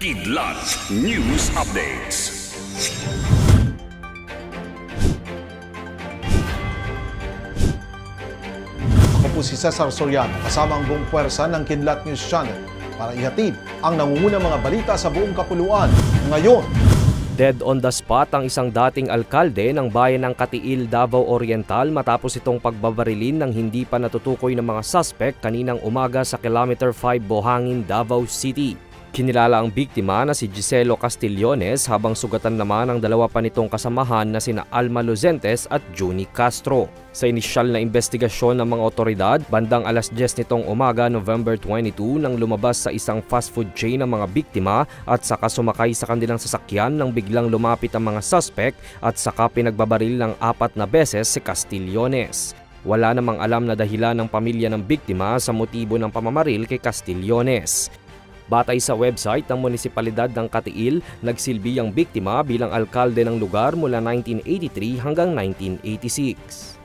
Kidlat News Updates. Ako po si Cesar Soriano, kasama ang buong puwersa ng Kidlat News Channel para ihatid ang nangungunang mga balita sa buong kapuluan. Ngayon, dead on the spot ang isang dating alkalde ng bayan ng Katiil, Davao Oriental matapos itong pagbabarilin ng hindi pa natutukoy ng mga suspect kaninang umaga sa Kilometer 5 Bohangin, Davao City. Kinilala ang biktima na si Giselo Castillones habang sugatan naman ang dalawa pa nitong kasamahan na sina Alma Luzentes at Juni Castro. Sa inisyal na investigasyon ng mga otoridad, bandang alas 10 nitong umaga November 22 nang lumabas sa isang fast food chain ang mga biktima at saka sumakay sa kanilang sasakyan nang biglang lumapit ang mga suspect at saka pinagbabaril ng 4 na beses si Castillones. Wala namang alam na dahilan ng pamilya ng biktima sa motibo ng pamamaril kay Castillones. Batay sa website ng munisipalidad ng Katiil, nagsilbi ang biktima bilang alkalde ng lugar mula 1983 hanggang 1986.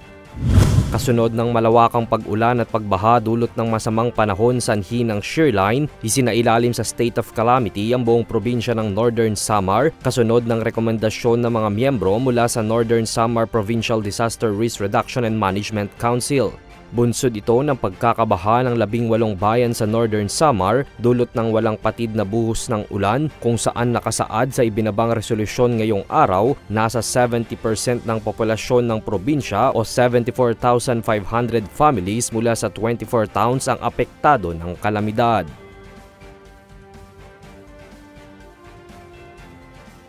Kasunod ng malawakang pag-ulan at pagbaha dulot ng masamang panahon sanhi ng Shearline, isinailalim sa state of calamity ang buong probinsya ng Northern Samar kasunod ng rekomendasyon ng mga miyembro mula sa Northern Samar Provincial Disaster Risk Reduction and Management Council. Bunsod ito ng pagkakabaha ng 18 bayan sa Northern Samar dulot ng walang patid na buhos ng ulan kung saan nakasaad sa ibinabang resolusyon ngayong araw nasa 70% ng populasyon ng probinsya o 74,500 families mula sa 24 towns ang apektado ng kalamidad.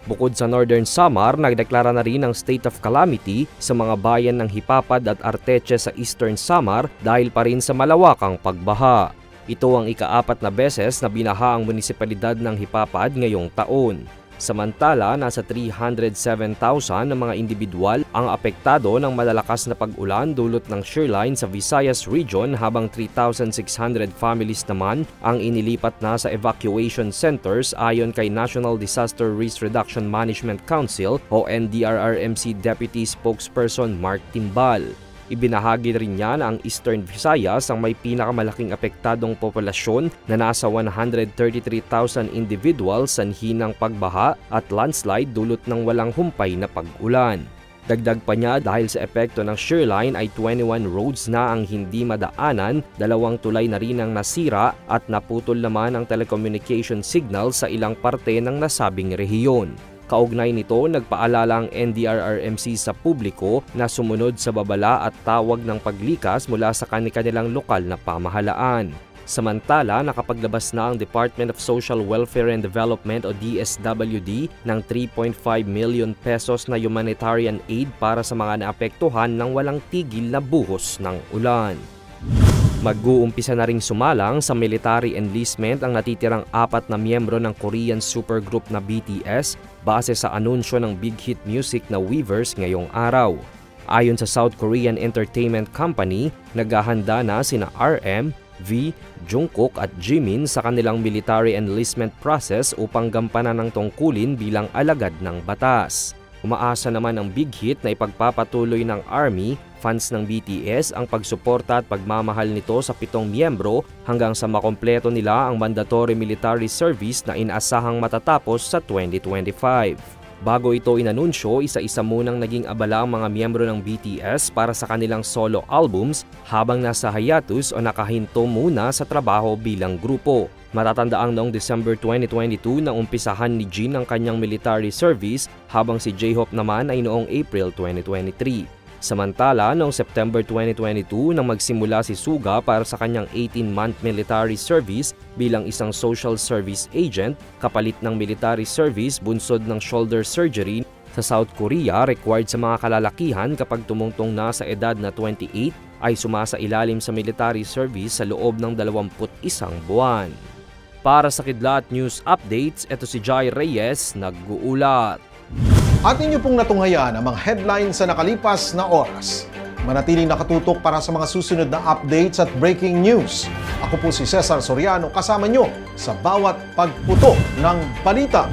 Bukod sa Northern Samar, nagdeklara na rin ng state of calamity sa mga bayan ng Hipapad at Arteche sa Eastern Samar dahil pa rin sa malawakang pagbaha. Ito ang ika-4 na beses na binaha ang munisipalidad ng Hipapad ngayong taon. Samantala, nasa 307,000 na mga individual ang apektado ng malalakas na pag-ulan dulot ng Shearline sa Visayas Region habang 3,600 families naman ang inilipat na sa evacuation centers ayon kay National Disaster Risk Reduction Management Council o NDRRMC Deputy Spokesperson Mark Timbal. Ibinahagi rin niya na ang Eastern Visayas ang may pinakamalaking apektadong populasyon na nasa 133,000 individuals sanhi ng pagbaha at landslide dulot ng walang humpay na pag-ulan. Dagdag pa niya dahil sa epekto ng Shearline ay 21 roads na ang hindi madaanan, 2 tulay na rin ang nasira at naputol naman ang telecommunication signal sa ilang parte ng nasabing rehiyon. Kaugnay nito, nagpaalala ang NDRRMC sa publiko na sumunod sa babala at tawag ng paglikas mula sa kanilang lokal na pamahalaan. Samantala, nakapaglabas na ang Department of Social Welfare and Development o DSWD ng 3.5 million pesos na humanitarian aid para sa mga naapektuhan ng walang tigil na buhos ng ulan. Mag-uumpisa na ring sumalang sa military enlistment ang natitirang 4 na miyembro ng Korean supergroup na BTS base sa anunsyo ng big hit music na Weverse ngayong araw. Ayon sa South Korean Entertainment Company, naghahanda na sina RM, V, Jungkook at Jimin sa kanilang military enlistment process upang gampanan ng tungkulin bilang alagad ng batas. Umaasa naman ang big hit na ipagpapatuloy ng Army, fans ng BTS ang pagsuporta at pagmamahal nito sa 7 miyembro hanggang sa makompleto nila ang mandatory military service na inaasahang matatapos sa 2025. Bago ito inanunsyo, isa-isa munang naging abala ang mga miyembro ng BTS para sa kanilang solo albums habang nasa hiatus o nakahinto muna sa trabaho bilang grupo. Matatandaang noong December 2022 nang umpisahan ni Jin ang kanyang military service habang si J-Hope naman ay noong April 2023. Samantala, noong September 2022 nang magsimula si Suga para sa kanyang 18-month military service bilang isang social service agent, kapalit ng military service bunsod ng shoulder surgery sa South Korea required sa mga kalalakihan kapag tumungtong na sa edad na 28 ay sumasailalim sa military service sa loob ng 21 buwan. Para sa Kidlat News Updates, ito si Jai Reyes, nag-uulat. At inyo pong natunghayan ang mga headlines sa nakalipas na oras. Manatiling nakatutok para sa mga susunod na updates at breaking news. Ako po si Cesar Soriano, kasama nyo sa bawat pagputok ng balita.